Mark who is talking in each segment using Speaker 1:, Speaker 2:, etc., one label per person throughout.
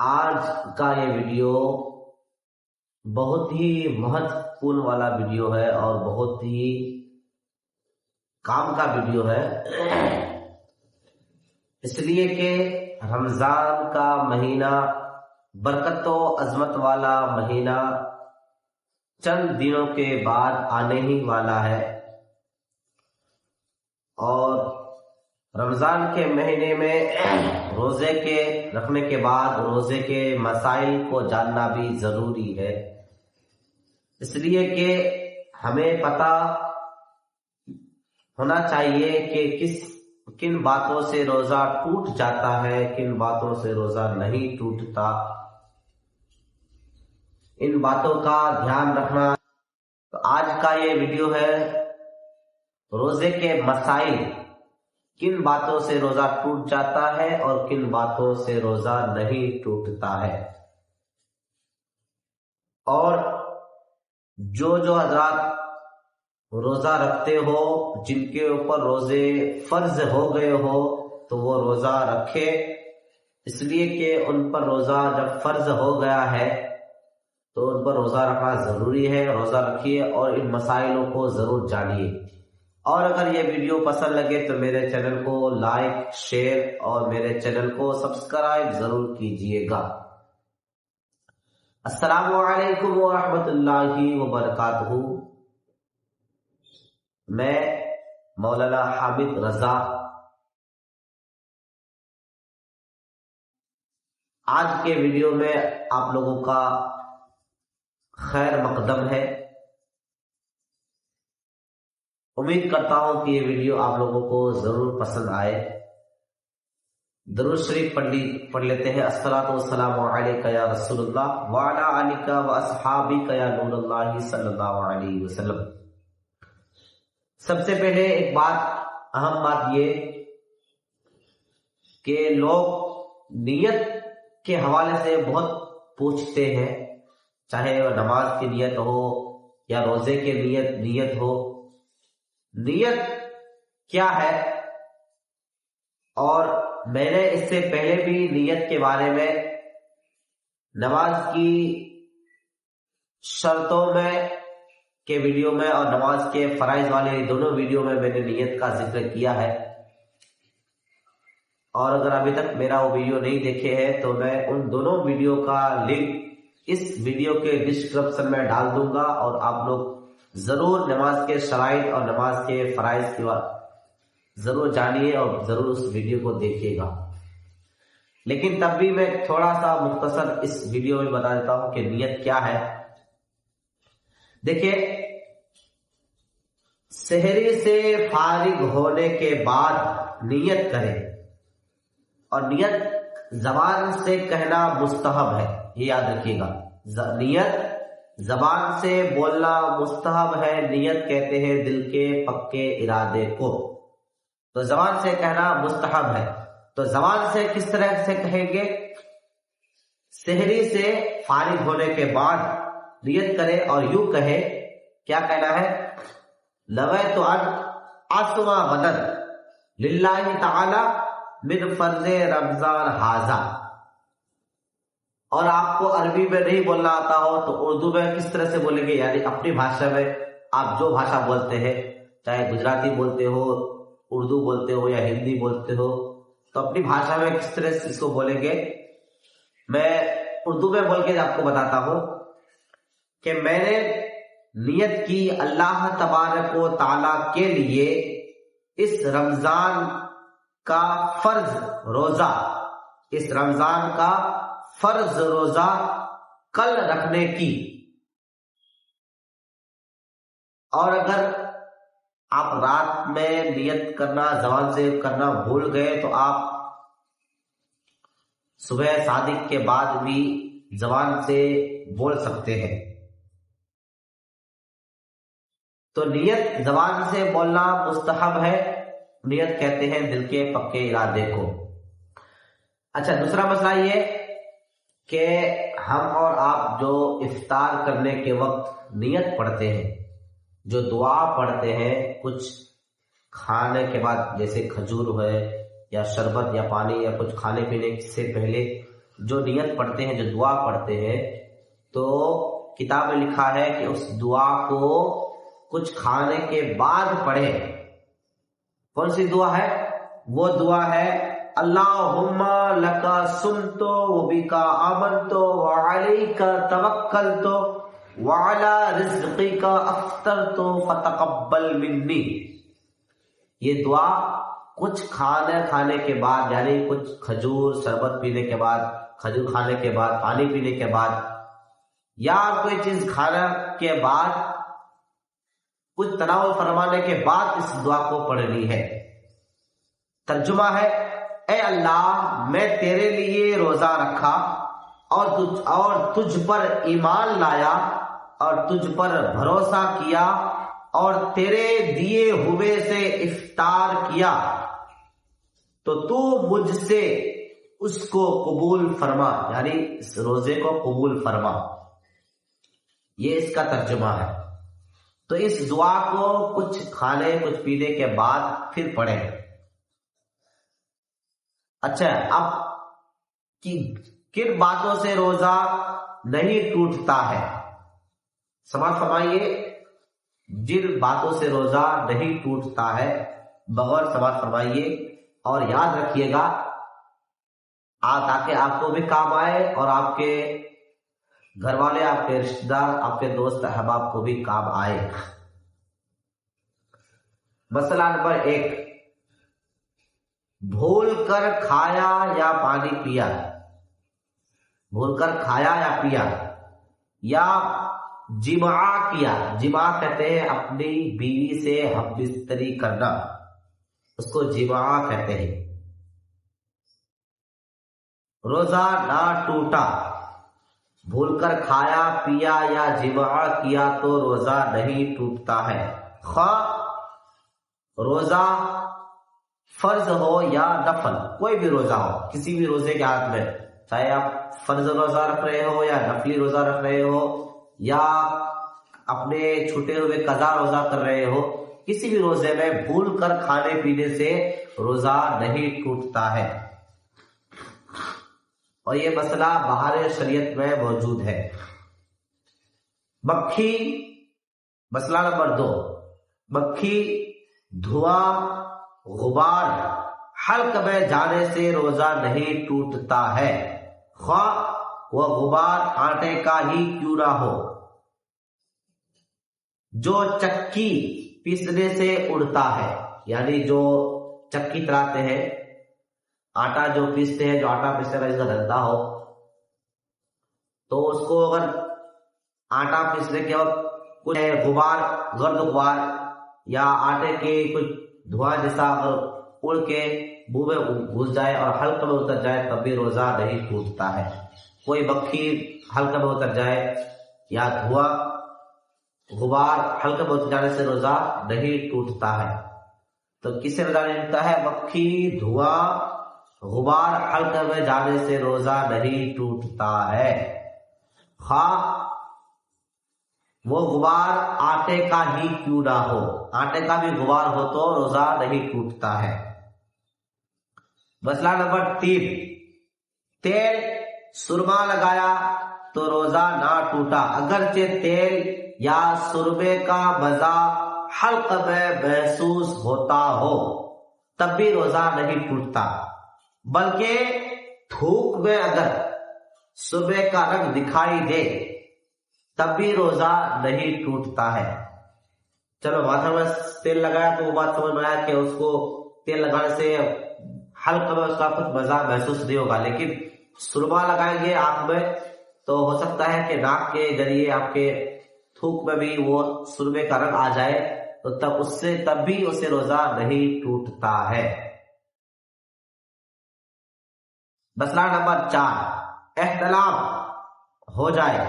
Speaker 1: آج کا یہ ویڈیو بہت ہی مہتوپورن والا ویڈیو ہے اور بہت ہی کام کا ویڈیو ہے، اس لیے کہ رمضان کا مہینہ برکت و عظمت والا مہینہ چند دنوں کے بعد آنے ہی والا ہے، اور رمضان کے مہینے میں روزے کے رکھنے کے بعد روزے کے مسائل کو جاننا بھی ضروری ہے، اس لیے کہ ہمیں پتہ ہونا چاہیے کہ کن باتوں سے روزہ ٹوٹ جاتا ہے، کن باتوں سے روزہ نہیں ٹوٹتا، ان باتوں کا دھیان رکھنا۔ تو آج کا یہ ویڈیو ہے روزے کے مسائل، کن باتوں سے روزہ ٹوٹ جاتا ہے اور کن باتوں سے روزہ نہیں ٹوٹتا ہے، اور جو حضرات روزہ رکھتے ہو، جن کے اوپر روزے فرض ہو گئے ہو تو وہ روزہ رکھے، اس لیے کہ ان پر روزہ جب فرض ہو گیا ہے تو ان پر روزہ رکھنا ضروری ہے۔ روزہ رکھیے اور ان مسائلوں کو ضرور جانیے، اور اگر یہ ویڈیو پسند لگے تو میرے چینل کو لائک، شیئر اور میرے چینل کو سبسکرائب ضرور کیجیے گا۔ السلام علیکم ورحمۃ اللہ وبرکاتہ۔ میں مولانا حامد رضا آج کے ویڈیو میں آپ لوگوں کا خیر مقدم ہے۔ امید کرتا ہوں کہ یہ ویڈیو آپ لوگوں کو ضرور پسند آئے۔ درود شریف پڑھ لیتے ہیں۔ الصلاۃ والسلام علیک یا رسول اللہ وعلی آلک واصحابک یا نور اللہ صلی اللہ علیہ وسلم۔ سب سے پہلے ایک بات، اہم بات یہ کہ لوگ نیت کے حوالے سے بہت پوچھتے ہیں، چاہے وہ نماز کی نیت ہو یا روزے کی نیت ہو۔ نیت کیا ہے؟ اور میں نے اس سے پہلے بھی نیت کے بارے میں نماز کی شرطوں میں کے ویڈیو میں اور نماز کے فرائض والے دونوں ویڈیو میں نے نیت کا ذکر کیا ہے، اور اگر ابھی تک میرا وہ ویڈیو نہیں دیکھے ہیں تو میں ان دونوں ویڈیو کا لنک اس ویڈیو کے ڈسکرپشن میں ڈال دوں گا، اور آپ لوگ ضرور نماز کے شرائط اور نماز کے فرائض کی بات ضرور جانیے اور ضرور اس ویڈیو کو دیکھیے گا۔ لیکن تب بھی میں تھوڑا سا مختصر اس ویڈیو میں بتا دیتا ہوں کہ نیت کیا ہے۔ دیکھیے، سحری سے فارغ ہونے کے بعد نیت کریں، اور نیت زبان سے کہنا مستحب ہے، یہ یاد رکھیے گا۔ نیت زبان سے بولنا مستحب ہے، نیت کہتے ہیں دل کے پکے ارادے کو، تو زبان سے کہنا مستحب ہے۔ تو زبان سے کس طرح سے کہیں گے؟ سحری سے فارغ ہونے کے بعد نیت کرے اور یوں کہے، کیا کہنا ہے؟ نویت ان اصوم غدا للہ تعالی من فرض رمضان ھذا۔ اور آپ کو عربی میں نہیں بولنا آتا ہو تو اردو میں کس طرح سے بولیں گے؟ یعنی اپنی بھاشا میں، آپ جو بھاشا بولتے ہیں، چاہے گجراتی بولتے ہو، اردو بولتے ہو یا ہندی بولتے ہو، تو اپنی بھاشا میں کس طرح سے اس کو بولیں گے؟ میں اردو میں بول کے آپ کو بتاتا ہوں کہ میں نے نیت کی اللہ تبارک و تعالی کے لیے اس رمضان کا فرض روزہ، اس رمضان کا فرض روزہ کل رکھنے کی۔ اور اگر آپ رات میں نیت کرنا زبان سے کرنا بھول گئے تو آپ صبح صادق کے بعد بھی زبان سے بول سکتے ہیں۔ تو نیت زبان سے بولنا مستحب ہے، نیت کہتے ہیں دل کے پکے ارادے کو۔ اچھا، دوسرا مسئلہ یہ کہ ہم اور آپ جو افطار کرنے کے وقت نیت پڑھتے ہیں، جو دعا پڑھتے ہیں کچھ کھانے کے بعد، جیسے کھجور ہے یا شربت یا پانی یا کچھ کھانے پینے سے پہلے، جو نیت پڑھتے ہیں، جو دعا پڑھتے ہیں، تو کتاب میں لکھا ہے کہ اس دعا کو کچھ کھانے کے بعد پڑھیں۔ کون سی دعا ہے؟ وہ دعا ہے اللہم لکا سمتو وبکا آمنتو وعلیکا توکلتو وعلی رزقکا افطرتو فتقبل منی۔ یہ دعا کچھ کھانے کے بعد، یعنی کچھ کھجور شربت پینے کے بعد، کھجور کھانے کے بعد، پانی پینے کے بعد، یا کوئی چیز کھانے کے بعد، کچھ تناول فرمانے کے بعد اس دعا کو پڑھنی ہے۔ ترجمہ ہے، اے اللہ میں تیرے لیے روزہ رکھا اور تجھ پر ایمان لایا اور تجھ پر بھروسہ کیا اور تیرے دیے ہوئے سے افطار کیا، تو تو مجھ سے اس کو قبول فرما، یعنی اس روزے کو قبول فرما۔ یہ اس کا ترجمہ ہے۔ تو اس دعا کو کچھ کھانے کچھ پینے کے بعد پھر پڑھیں۔ اچھا، اب کن باتوں سے روزہ نہیں ٹوٹتا ہے؟ سمجھ فرمائیے، جن باتوں سے روزہ نہیں ٹوٹتا ہے بغور سمجھ فرمائیے اور یاد رکھیے گا تاکہ آپ کو بھی کام آئے اور آپ کے گھر والے، آپ کے رشتہ دار، آپ کے دوست احباب کو بھی کام آئے۔ مسئلہ نمبر 1، بھول کر کھایا یا پانی پیا، بھول کر کھایا یا پیا، یا جماع کیا۔ جماع کہتے ہیں اپنی بیوی سے ہم بستری کرنا، اس کو جماع کہتے ہیں۔ روزہ نہ ٹوٹا، بھول کر کھایا پیا یا جماع کیا تو روزہ نہیں ٹوٹتا ہے، خواہ روزہ فرض ہو یا نفل، کوئی بھی روزہ ہو، کسی بھی روزے کے حالت میں، چاہے آپ فرض روزہ رکھ رہے ہو یا نفلی روزہ رکھ رہے ہو یا اپنے چھوٹے ہوئے قضا روزہ کر رہے ہو، کسی بھی روزے میں بھول کر کھانے پینے سے روزہ نہیں ٹوٹتا ہے۔ اور یہ مسئلہ بہار شریعت میں موجود ہے۔ مکھی، مسئلہ نمبر 2، مکھی، دھواں، غبار حلق میں جانے سے روزہ نہیں ٹوٹتا ہے، خواہ وہ غبار آٹے کا ہی کیوں نہ ہو۔ جو چکی پیسنے سے اڑتا ہے، یعنی جو چکی چلاتے ہیں، آٹا جو پیستے ہیں، جو آٹا پیسنے کا جس کا دھندا ہو، تو اس کو اگر آٹا پیسنے کے وقت کچھ غبار، گرد غبار یا آٹے کے کچھ دھواں جیسا اگر اڑ کے منہ میں گھس جائے اور حلق میں اتر جائے تب بھی روزہ نہیں ٹوٹتا ہے۔ کوئی مکھی حلق میں اتر جائے یا دھواں غبار حلق میں اتر جانے سے روزہ نہیں ٹوٹتا ہے۔ تو کس سے روزہ نہیں ٹوٹتا ہے؟ مکھی، دھواں، غبار حلق میں جانے سے روزہ نہیں ٹوٹتا ہے، خواہ وہ غبار آٹے کا ہی کیوں نہ ہو۔ آٹے کا بھی غبار ہو تو روزہ نہیں ٹوٹتا ہے۔ مسئلہ نمبر 3، تیل سرما لگایا تو روزہ نہ ٹوٹا، اگرچہ تیل یا سرمے کا مزہ حلق میں محسوس ہوتا ہو تب بھی روزہ نہیں ٹوٹتا، بلکہ تھوک میں اگر سرمے کا رنگ دکھائی دے تب بھی روزہ نہیں ٹوٹتا ہے۔ چلو ماتھے میں تیل لگایا تو وہ بات سمجھ میں آیا کہ اس کو تیل لگانے سے حلق میں اس کا کچھ مزہ محسوس نہیں ہوگا، لیکن سرما لگائیں گے آنکھ میں تو ہو سکتا ہے کہ ناک کے ذریعے آپ کے تھوک میں بھی وہ سرمے کا رنگ آ جائے، تو تب بھی اسے روزہ نہیں ٹوٹتا ہے۔ مسئلہ نمبر 4، احتلام ہو جائے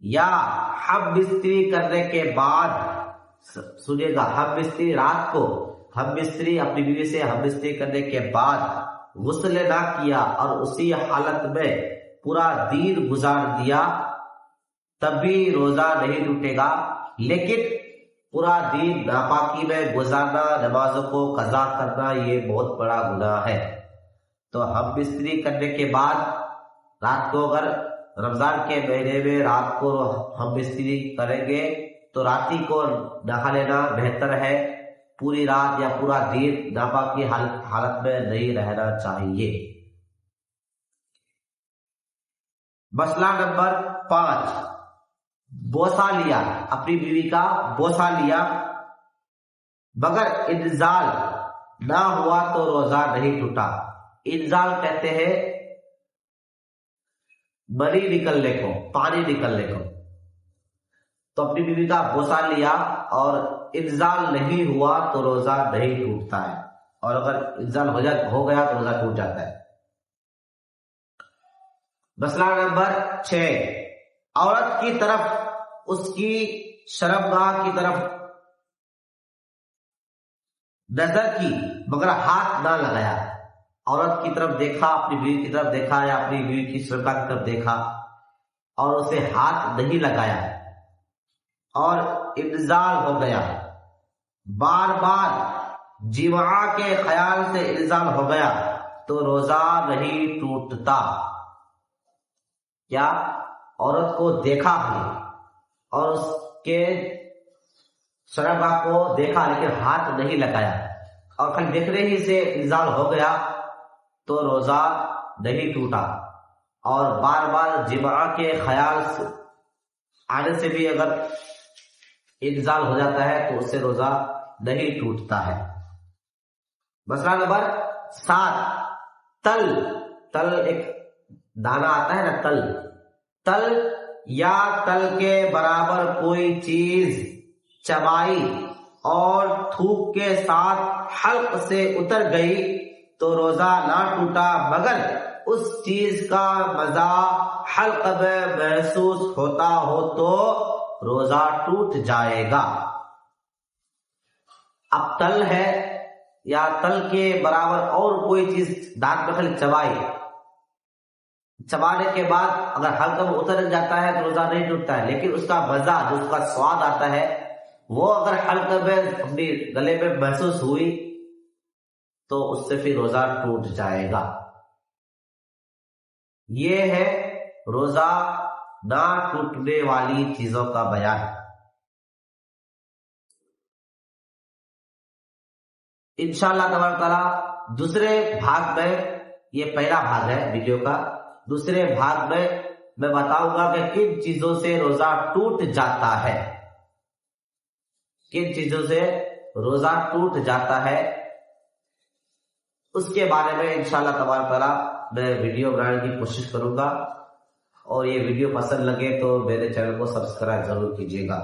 Speaker 1: یا ہم بستری کرنے کے بعد، سنیے گا، ہم بستری رات کو ہم بستری اپنی بیوی سے ہم بستری کرنے کے بعد غسل نہ کیا اور اسی حالت میں پورا دن گزار دیا تب بھی روزہ نہیں ٹوٹے گا، لیکن پورا دن ناپاکی میں گزارنا، نمازوں کو قضا کرنا، یہ بہت بڑا گناہ ہے۔ تو ہم بستری کرنے کے بعد رات کو اگر رمضان کے مہینے میں رات کو ہم بستری کریں گے تو راتی کو نہا لینا بہتر ہے، پوری رات یا پورا دن ناپاکی حالت میں نہیں رہنا چاہیے۔ مسئلہ نمبر 5، بوسہ لیا، اپنی بیوی کا بوسہ لیا مگر انزال نہ ہوا تو روزہ نہیں ٹوٹا۔ انزال کہتے ہیں منی نکلنے کو، پانی نکلنے کو۔ تو اپنی بیوی کا بوسہ لیا اور انزال نہیں ہوا تو روزہ نہیں ٹوٹتا ہے، اور اگر انزال ہو گیا تو روزہ ٹوٹ جاتا ہے۔ مسئلہ نمبر 6، عورت کی طرف اس کی شرمگاہ کی طرف نظر کی مگر ہاتھ نہ لگایا۔ عورت کی طرف دیکھا، اپنی بیوی کی طرف دیکھا یا اپنی بیوی کی شرمگاہ کی طرف دیکھا اور اسے ہاتھ نہیں لگایا اور انزال ہو گیا، بار بار جماع کے خیال سے انزال ہو گیا تو روزہ نہیں ٹوٹتا۔ کیا عورت کو دیکھا بھی اور اس کے شرمگاہ کو دیکھا لیکن ہاتھ نہیں لگایا اور خالی دیکھنے ہی سے انزال ہو گیا تو روزہ نہیں ٹوٹا، اور بار بار جماع کے خیال سے آنے سے بھی اگر انزال ہو جاتا ہے تو اس سے روزہ نہیں ٹوٹتا ہے۔ مسئلہ نمبر 7، تل ایک دانا آتا ہے نا، تل یا تل کے برابر کوئی چیز چبائی اور تھوک کے ساتھ حلق سے اتر گئی تو روزہ نہ ٹوٹا مگر اس چیز کا مزہ حلق میں محسوس ہوتا ہو تو روزہ ٹوٹ جائے گا۔ اب تل ہے یا تل کے برابر اور کوئی چیز دانت میں خالی چبانے کے بعد اگر حلق میں اتر جاتا ہے تو روزہ نہیں ٹوٹتا ہے، لیکن اس کا مزہ جو اس کا سواد آتا ہے وہ اگر حلق میں اپنی گلے میں محسوس ہوئی تو اس سے پھر روزہ ٹوٹ جائے گا۔ یہ ہے روزہ نہ ٹوٹنے والی چیزوں کا بیان۔ انشاءاللہ تبارک تعالیٰ دوسرے بھاگ میں، یہ پہلا بھاگ ہے ویڈیو کا، دوسرے بھاگ میں بتاؤں گا کہ کن چیزوں سے روزہ ٹوٹ جاتا ہے، کن چیزوں سے روزہ ٹوٹ جاتا ہے، اس کے بارے میں انشاءاللہ تبارک تعالیٰ میں ویڈیو بنانے کی کوشش کروں گا، اور یہ ویڈیو پسند لگے تو میرے چینل کو سبسکرائب ضرور کیجیے گا۔